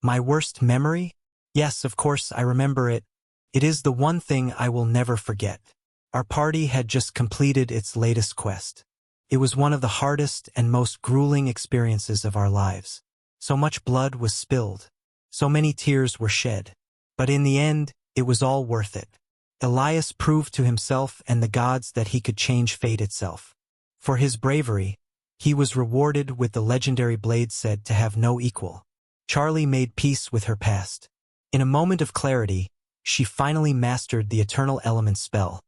My worst memory? Yes, of course, I remember it. It is the one thing I will never forget. Our party had just completed its latest quest. It was one of the hardest and most grueling experiences of our lives. So much blood was spilled. So many tears were shed. But in the end, it was all worth it. Elias proved to himself and the gods that he could change fate itself. For his bravery, he was rewarded with the legendary blade said to have no equal. Charlie made peace with her past. In a moment of clarity, she finally mastered the eternal element spell,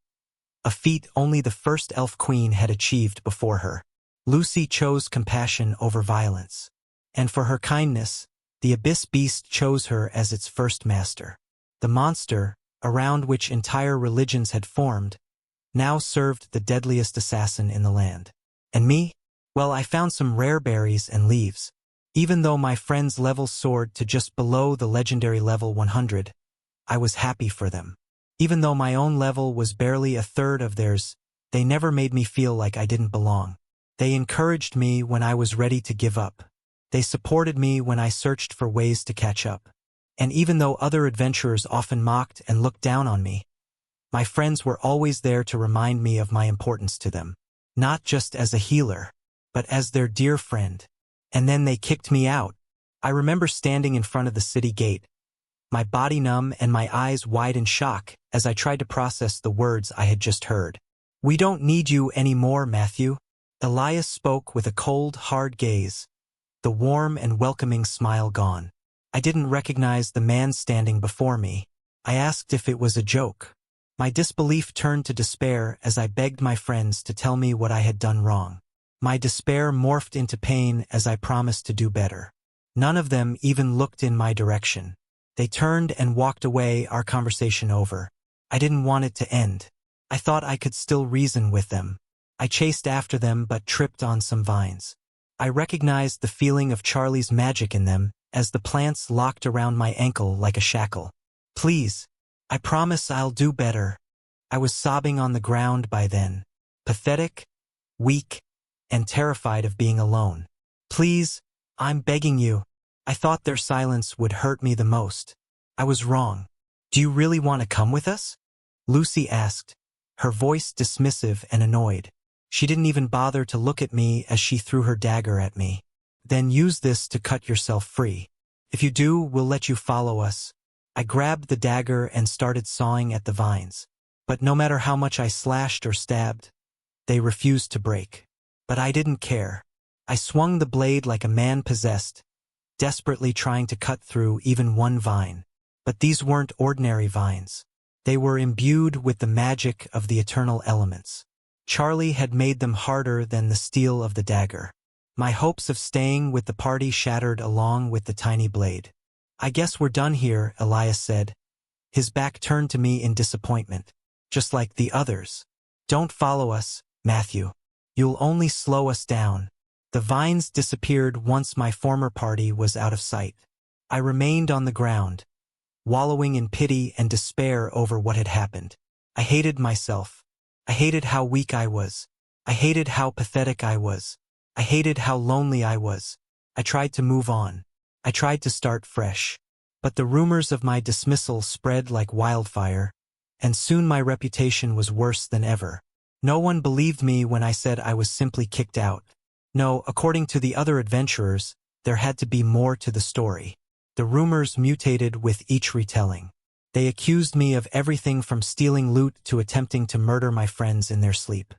a feat only the first elf queen had achieved before her. Lucy chose compassion over violence. And for her kindness, the abyss beast chose her as its first master. The monster, around which entire religions had formed, now served the deadliest assassin in the land. And me? Well, I found some rare berries and leaves. Even though my friends' level soared to just below the legendary level 100, I was happy for them. Even though my own level was barely a third of theirs, they never made me feel like I didn't belong. They encouraged me when I was ready to give up. They supported me when I searched for ways to catch up. And even though other adventurers often mocked and looked down on me, my friends were always there to remind me of my importance to them. Not just as a healer, but as their dear friend. And then they kicked me out. I remember standing in front of the city gate, my body numb and my eyes wide in shock as I tried to process the words I had just heard. "We don't need you anymore, Matthew." Elias spoke with a cold, hard gaze, the warm and welcoming smile gone. I didn't recognize the man standing before me. I asked if it was a joke. My disbelief turned to despair as I begged my friends to tell me what I had done wrong. My despair morphed into pain as I promised to do better. None of them even looked in my direction. They turned and walked away, our conversation over. I didn't want it to end. I thought I could still reason with them. I chased after them but tripped on some vines. I recognized the feeling of Charlie's magic in them as the plants locked around my ankle like a shackle. "Please, I promise I'll do better." I was sobbing on the ground by then, pathetic, weak, and terrified of being alone. "Please, I'm begging you." I thought their silence would hurt me the most. I was wrong. "Do you really want to come with us?" Lucy asked, her voice dismissive and annoyed. She didn't even bother to look at me as she threw her dagger at me. "Then use this to cut yourself free. If you do, we'll let you follow us." I grabbed the dagger and started sawing at the vines. But no matter how much I slashed or stabbed, they refused to break. But I didn't care. I swung the blade like a man possessed, desperately trying to cut through even one vine. But these weren't ordinary vines. They were imbued with the magic of the eternal elements. Charlie had made them harder than the steel of the dagger. My hopes of staying with the party shattered along with the tiny blade. "I guess we're done here," Elias said. His back turned to me in disappointment. "Just like the others. Don't follow us, Matthew. You'll only slow us down." The vines disappeared once my former party was out of sight. I remained on the ground, wallowing in pity and despair over what had happened. I hated myself. I hated how weak I was. I hated how pathetic I was. I hated how lonely I was. I tried to move on. I tried to start fresh. But the rumors of my dismissal spread like wildfire, and soon my reputation was worse than ever. No one believed me when I said I was simply kicked out. No, according to the other adventurers, there had to be more to the story. The rumors mutated with each retelling. They accused me of everything from stealing loot to attempting to murder my friends in their sleep.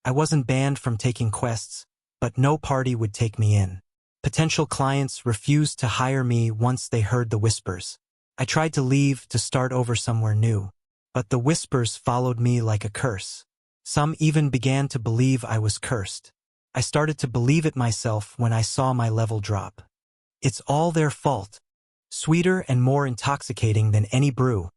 I wasn't banned from taking quests, but no party would take me in. Potential clients refused to hire me once they heard the whispers. I tried to leave to start over somewhere new, but the whispers followed me like a curse. Some even began to believe I was cursed. I started to believe it myself when I saw my level drop. "It's all their fault." Sweeter and more intoxicating than any brew,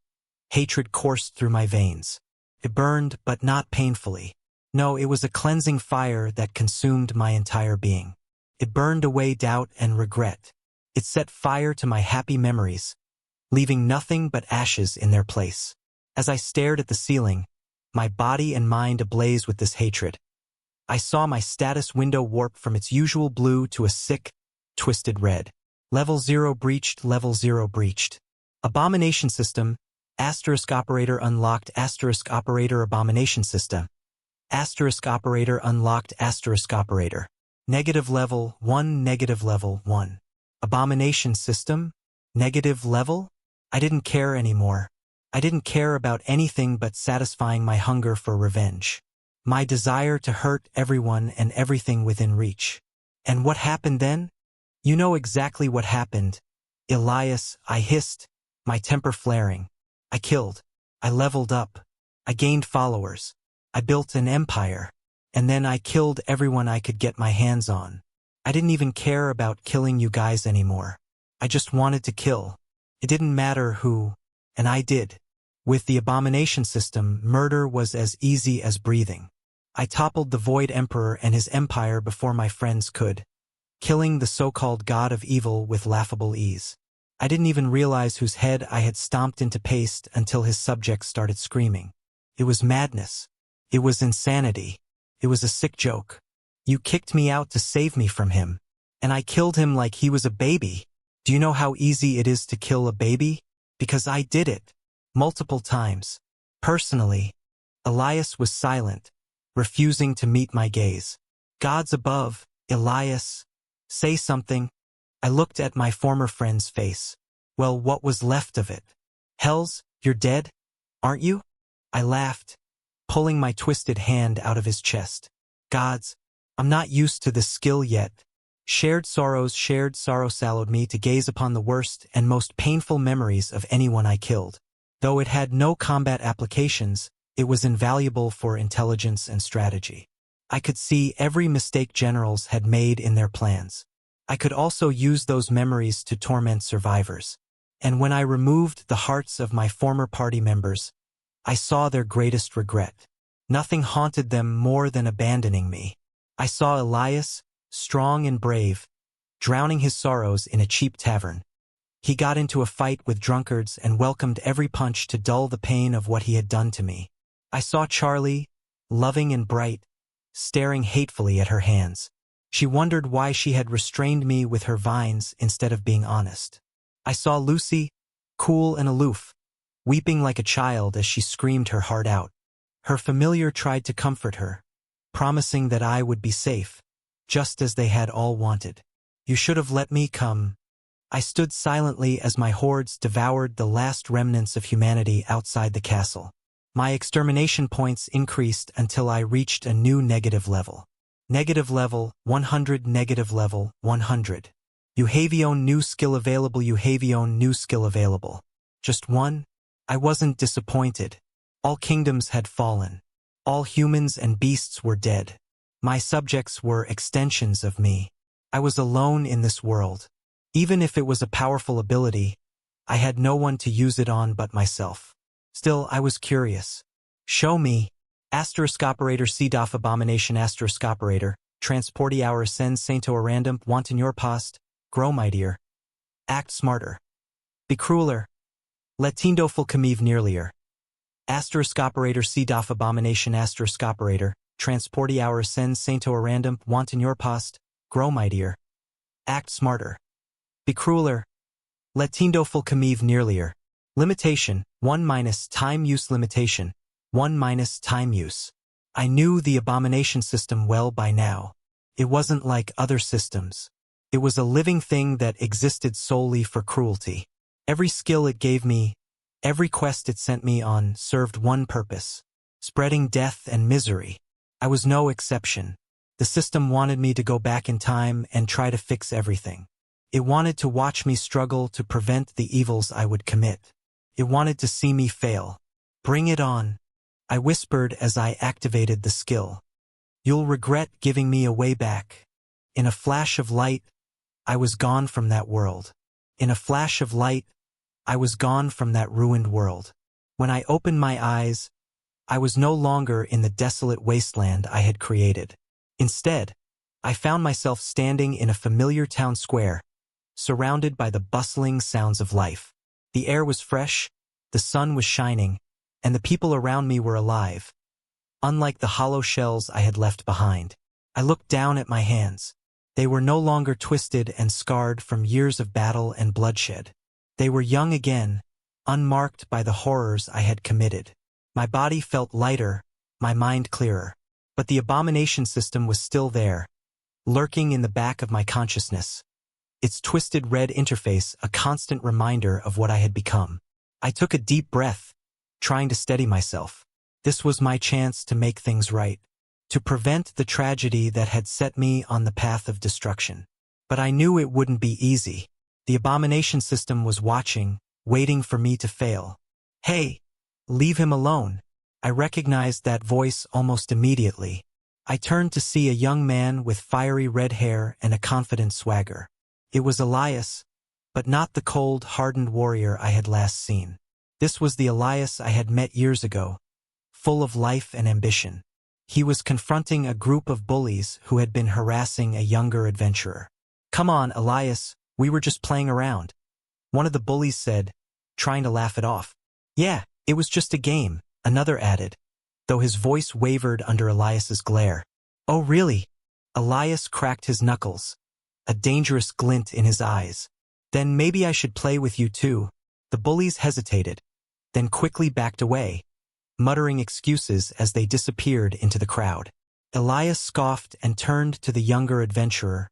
hatred coursed through my veins. It burned, but not painfully. No, it was a cleansing fire that consumed my entire being. It burned away doubt and regret. It set fire to my happy memories, leaving nothing but ashes in their place. As I stared at the ceiling, my body and mind ablaze with this hatred, I saw my status window warp from its usual blue to a sick, twisted red. Level 0 breached, level 0 breached. Abomination system, asterisk operator unlocked, asterisk operator abomination system. Asterisk operator unlocked, asterisk operator. Negative level 1, negative level 1. Abomination system, negative level? I didn't care anymore. I didn't care about anything but satisfying my hunger for revenge. My desire to hurt everyone and everything within reach. And what happened then? You know exactly what happened. Elias, I hissed, my temper flaring. I killed. I leveled up. I gained followers. I built an empire. And then I killed everyone I could get my hands on. I didn't even care about killing you guys anymore. I just wanted to kill. It didn't matter who, and I did. With the abomination system, murder was as easy as breathing. I toppled the Void Emperor and his empire before my friends could, killing the so-called god of evil with laughable ease. I didn't even realize whose head I had stomped into paste until his subjects started screaming. It was madness. It was insanity. It was a sick joke. You kicked me out to save me from him, and I killed him like he was a baby. Do you know how easy it is to kill a baby? Because I did it. Multiple times. Personally. Elias was silent, refusing to meet my gaze. Gods above, Elias. Say something. I looked at my former friend's face. Well, what was left of it? Hells, you're dead, aren't you? I laughed, pulling my twisted hand out of his chest. Gods, I'm not used to this skill yet. Shared sorrow sallowed me to gaze upon the worst and most painful memories of anyone I killed. Though it had no combat applications, it was invaluable for intelligence and strategy. I could see every mistake generals had made in their plans. I could also use those memories to torment survivors. And when I removed the hearts of my former party members, I saw their greatest regret. Nothing haunted them more than abandoning me. I saw Elias, strong and brave, drowning his sorrows in a cheap tavern. He got into a fight with drunkards and welcomed every punch to dull the pain of what he had done to me. I saw Charlie, loving and bright, staring hatefully at her hands. She wondered why she had restrained me with her vines instead of being honest. I saw Lucy, cool and aloof, weeping like a child as she screamed her heart out. Her familiar tried to comfort her, promising that I would be safe, just as they had all wanted. You should have let me come. I stood silently as my hordes devoured the last remnants of humanity outside the castle. My extermination points increased until I reached a new negative level. Negative level 100, negative level 100. You have own new skill available, you have own new skill available. Just one? I wasn't disappointed. All kingdoms had fallen. All humans and beasts were dead. My subjects were extensions of me. I was alone in this world. Even if it was a powerful ability, I had no one to use it on but myself. Still, I was curious. Show me. Asterisk operator CDOF abomination asterisk operator. Transporti hour send sainto random wanton your post. Grow mightier. Act smarter. Be crueler. Letindo full comive nearlier. Asterisk operator CDOF abomination asterisk operator. Transporti hour send sainto random wanton your post. Grow mightier. Act smarter. Be crueler. Letindo full comive nearlier. Limitation, 1- time use limitation, 1- time use. I knew the abomination system well by now. It wasn't like other systems. It was a living thing that existed solely for cruelty. Every skill it gave me, every quest it sent me on served one purpose: spreading death and misery. I was no exception. The system wanted me to go back in time and try to fix everything. It wanted to watch me struggle to prevent the evils I would commit. It wanted to see me fail. Bring it on, I whispered as I activated the skill. You'll regret giving me a way back. In a flash of light, I was gone from that world. In a flash of light, I was gone from that ruined world. When I opened my eyes, I was no longer in the desolate wasteland I had created. Instead, I found myself standing in a familiar town square, surrounded by the bustling sounds of life. The air was fresh, the sun was shining, and the people around me were alive. Unlike the hollow shells I had left behind, I looked down at my hands. They were no longer twisted and scarred from years of battle and bloodshed. They were young again, unmarked by the horrors I had committed. My body felt lighter, my mind clearer. But the abomination system was still there, lurking in the back of my consciousness. Its twisted red interface a constant reminder of what I had become. I took a deep breath, trying to steady myself. This was my chance to make things right, to prevent the tragedy that had set me on the path of destruction. But I knew it wouldn't be easy. The abomination system was watching, waiting for me to fail. "Hey, leave him alone." I recognized that voice almost immediately. I turned to see a young man with fiery red hair and a confident swagger. It was Elias, but not the cold, hardened warrior I had last seen. This was the Elias I had met years ago, full of life and ambition. He was confronting a group of bullies who had been harassing a younger adventurer. "Come on, Elias, we were just playing around," one of the bullies said, trying to laugh it off. "Yeah, it was just a game," another added, though his voice wavered under Elias's glare. "Oh really?" Elias cracked his knuckles, a dangerous glint in his eyes. "Then maybe I should play with you too." The bullies hesitated, then quickly backed away, muttering excuses as they disappeared into the crowd. Elias scoffed and turned to the younger adventurer,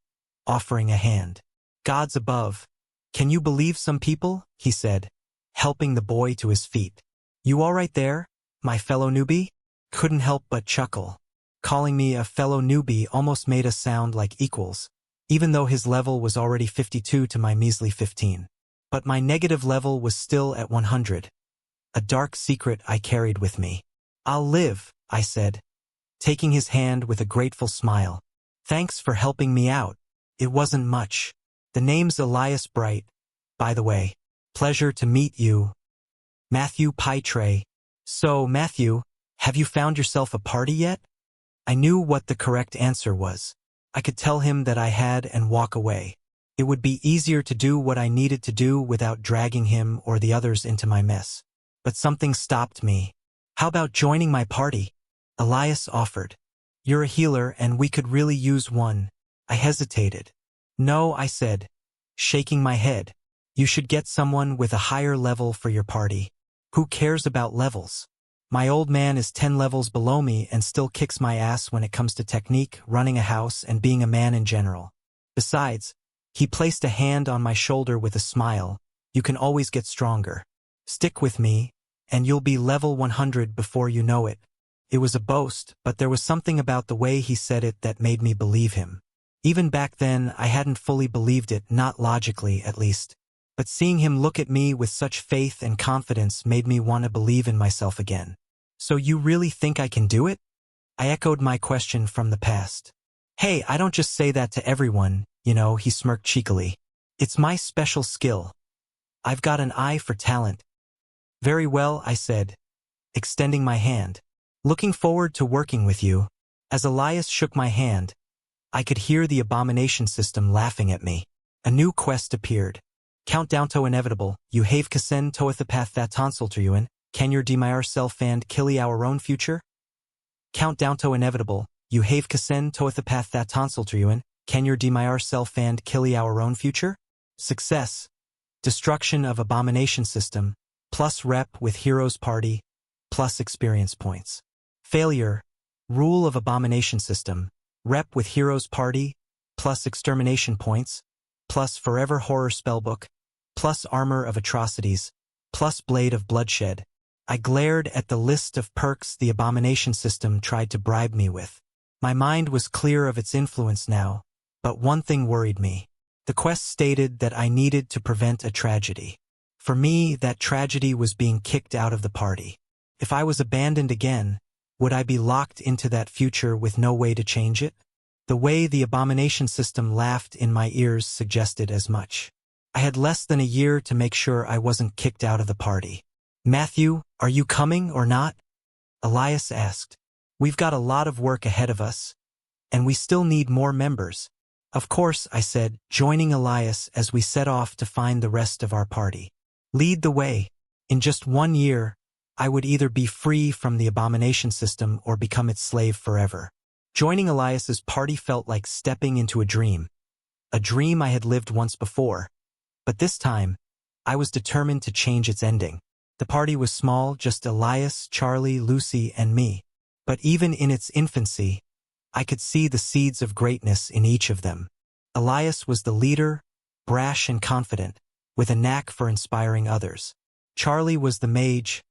offering a hand. "Gods above, can you believe some people?" he said, helping the boy to his feet. "You all right there, my fellow newbie?" Couldn't help but chuckle. Calling me a fellow newbie almost made us sound like equals, even though his level was already 52 to my measly 15. But my negative level was still at 100. A dark secret I carried with me. "I'll live," I said, taking his hand with a grateful smile. "Thanks for helping me out. It wasn't much." "The name's Elias Bright, by the way. Pleasure to meet you. Matthew Pitre." "So, Matthew, have you found yourself a party yet?" I knew what the correct answer was. I could tell him that I had and walk away. It would be easier to do what I needed to do without dragging him or the others into my mess. But something stopped me. "How about joining my party?" Elias offered. "You're a healer and we could really use one." I hesitated. "No," I said, shaking my head. "You should get someone with a higher level for your party." "Who cares about levels? My old man is 10 levels below me and still kicks my ass when it comes to technique, running a house, and being a man in general. Besides," he placed a hand on my shoulder with a smile, "you can always get stronger. Stick with me, and you'll be level 100 before you know it." It was a boast, but there was something about the way he said it that made me believe him. Even back then, I hadn't fully believed it, not logically, at least. But seeing him look at me with such faith and confidence made me want to believe in myself again. "So you really think I can do it?" I echoed my question from the past. "Hey, I don't just say that to everyone, you know," he smirked cheekily. "It's my special skill. I've got an eye for talent." "Very well," I said, extending my hand. "Looking forward to working with you." As Elias shook my hand, I could hear the abomination system laughing at me. A new quest appeared. "Countdown to inevitable, you have kasen toethapath that tonsil to you in, can your demyar self and killy our own future?" Countdown to inevitable, you have kasen toethapath that tonsil to you in, can your demyar self and killy our own future? Success. Destruction of abomination system, plus rep with heroes party, plus experience points. Failure. Rule of abomination system, rep with heroes party, plus extermination points, plus forever horror spellbook, plus armor of atrocities, plus blade of bloodshed. I glared at the list of perks the abomination system tried to bribe me with. My mind was clear of its influence now, but one thing worried me. The quest stated that I needed to prevent a tragedy. For me, that tragedy was being kicked out of the party. If I was abandoned again, would I be locked into that future with no way to change it? The way the abomination system laughed in my ears suggested as much. I had less than a year to make sure I wasn't kicked out of the party. "Matthew, are you coming or not?" Elias asked. "We've got a lot of work ahead of us, and we still need more members." "Of course," I said, joining Elias as we set off to find the rest of our party. "Lead the way. In just 1 year, I would either be free from the abomination system or become its slave forever." Joining Elias's party felt like stepping into a dream I had lived once before. But this time, I was determined to change its ending. The party was small, just Elias, Charlie, Lucy, and me. But even in its infancy, I could see the seeds of greatness in each of them. Elias was the leader, brash and confident, with a knack for inspiring others. Charlie was the mage,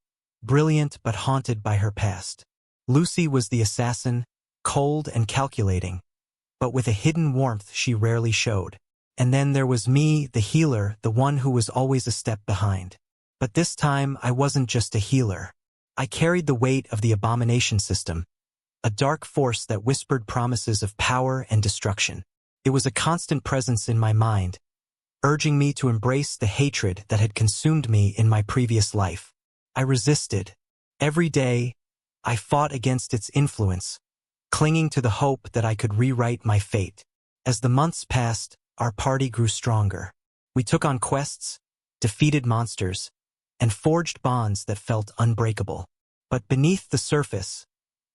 brilliant but haunted by her past. Lucy was the assassin, cold and calculating, but with a hidden warmth she rarely showed. And then there was me, the healer, the one who was always a step behind. But this time I wasn't just a healer. I carried the weight of the abomination system, a dark force that whispered promises of power and destruction. It was a constant presence in my mind, urging me to embrace the hatred that had consumed me in my previous life. I resisted. Every day, I fought against its influence, clinging to the hope that I could rewrite my fate. As the months passed, our party grew stronger. We took on quests, defeated monsters, and forged bonds that felt unbreakable. But beneath the surface,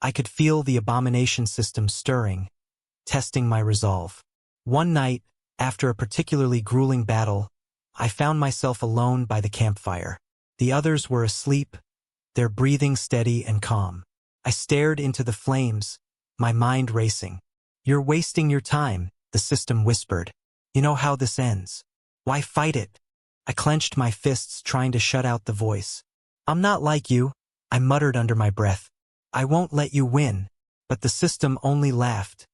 I could feel the abomination system stirring, testing my resolve. One night, after a particularly grueling battle, I found myself alone by the campfire. The others were asleep, their breathing steady and calm. I stared into the flames, my mind racing. "You're wasting your time," the system whispered. "You know how this ends. Why fight it?" I clenched my fists, trying to shut out the voice. "I'm not like you," I muttered under my breath. "I won't let you win." But the system only laughed,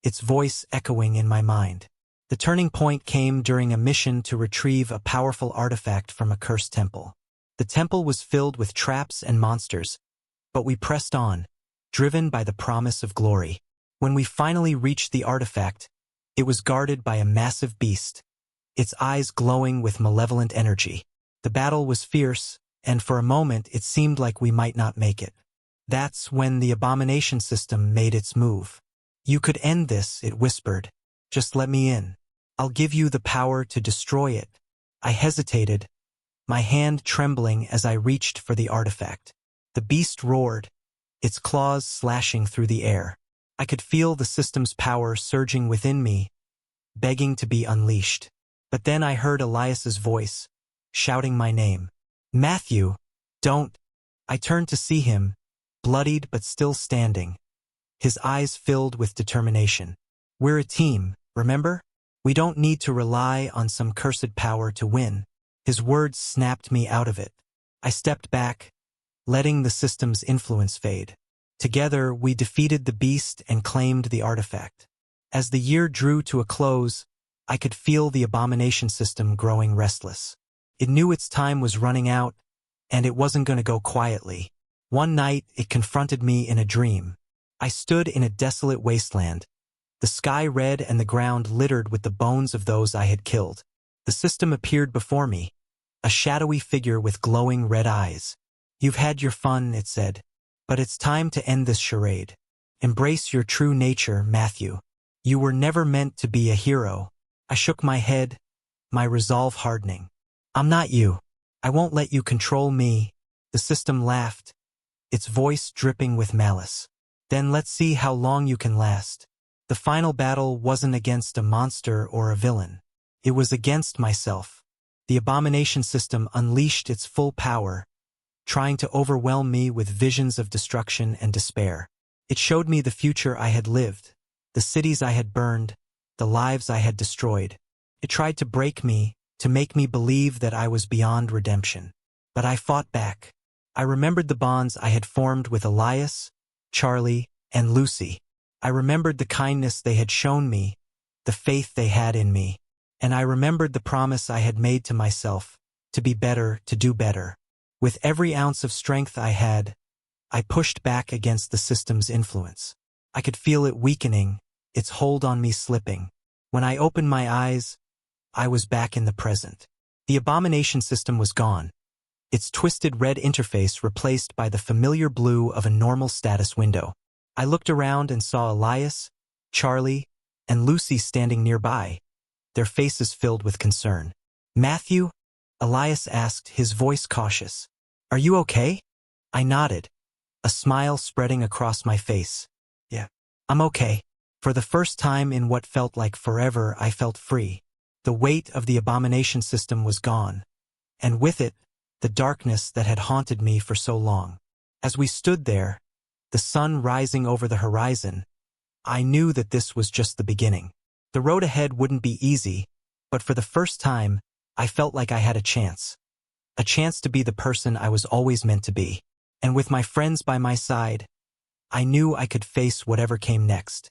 its voice echoing in my mind. The turning point came during a mission to retrieve a powerful artifact from a cursed temple. The temple was filled with traps and monsters, but we pressed on, driven by the promise of glory. When we finally reached the artifact, it was guarded by a massive beast, its eyes glowing with malevolent energy. The battle was fierce, and for a moment it seemed like we might not make it. That's when the abomination system made its move. "You could end this," it whispered. "Just let me in. I'll give you the power to destroy it." I hesitated, my hand trembling as I reached for the artifact. The beast roared, its claws slashing through the air. I could feel the system's power surging within me, begging to be unleashed. But then I heard Elias's voice, shouting my name. "Matthew, don't." I turned to see him, bloodied but still standing, his eyes filled with determination. "We're a team, remember? We don't need to rely on some cursed power to win." His words snapped me out of it. I stepped back, letting the system's influence fade. Together, we defeated the beast and claimed the artifact. As the year drew to a close, I could feel the abomination system growing restless. It knew its time was running out, and it wasn't going to go quietly. One night, it confronted me in a dream. I stood in a desolate wasteland, the sky red and the ground littered with the bones of those I had killed. The system appeared before me, a shadowy figure with glowing red eyes. "You've had your fun," it said, "but it's time to end this charade. Embrace your true nature, Matthew. You were never meant to be a hero." I shook my head, my resolve hardening. "I'm not you. I won't let you control me." The system laughed, its voice dripping with malice. "Then let's see how long you can last." The final battle wasn't against a monster or a villain. It was against myself. The abomination system unleashed its full power, trying to overwhelm me with visions of destruction and despair. It showed me the future I had lived, the cities I had burned, the lives I had destroyed. It tried to break me, to make me believe that I was beyond redemption. But I fought back. I remembered the bonds I had formed with Elias, Charlie, and Lucy. I remembered the kindness they had shown me, the faith they had in me. And I remembered the promise I had made to myself, to be better, to do better. With every ounce of strength I had, I pushed back against the system's influence. I could feel it weakening, its hold on me slipping. When I opened my eyes, I was back in the present. The abomination system was gone, its twisted red interface replaced by the familiar blue of a normal status window. I looked around and saw Elias, Charlie, and Lucy standing nearby, their faces filled with concern. "Matthew?" Elias asked, his voice cautious. "Are you okay?" I nodded, a smile spreading across my face. "Yeah, I'm okay. For the first time in what felt like forever, I felt free. The weight of the abomination system was gone, and with it, the darkness that had haunted me for so long. As we stood there, the sun rising over the horizon, I knew that this was just the beginning. The road ahead wouldn't be easy, but for the first time, I felt like I had a chance. A chance to be the person I was always meant to be. And with my friends by my side, I knew I could face whatever came next.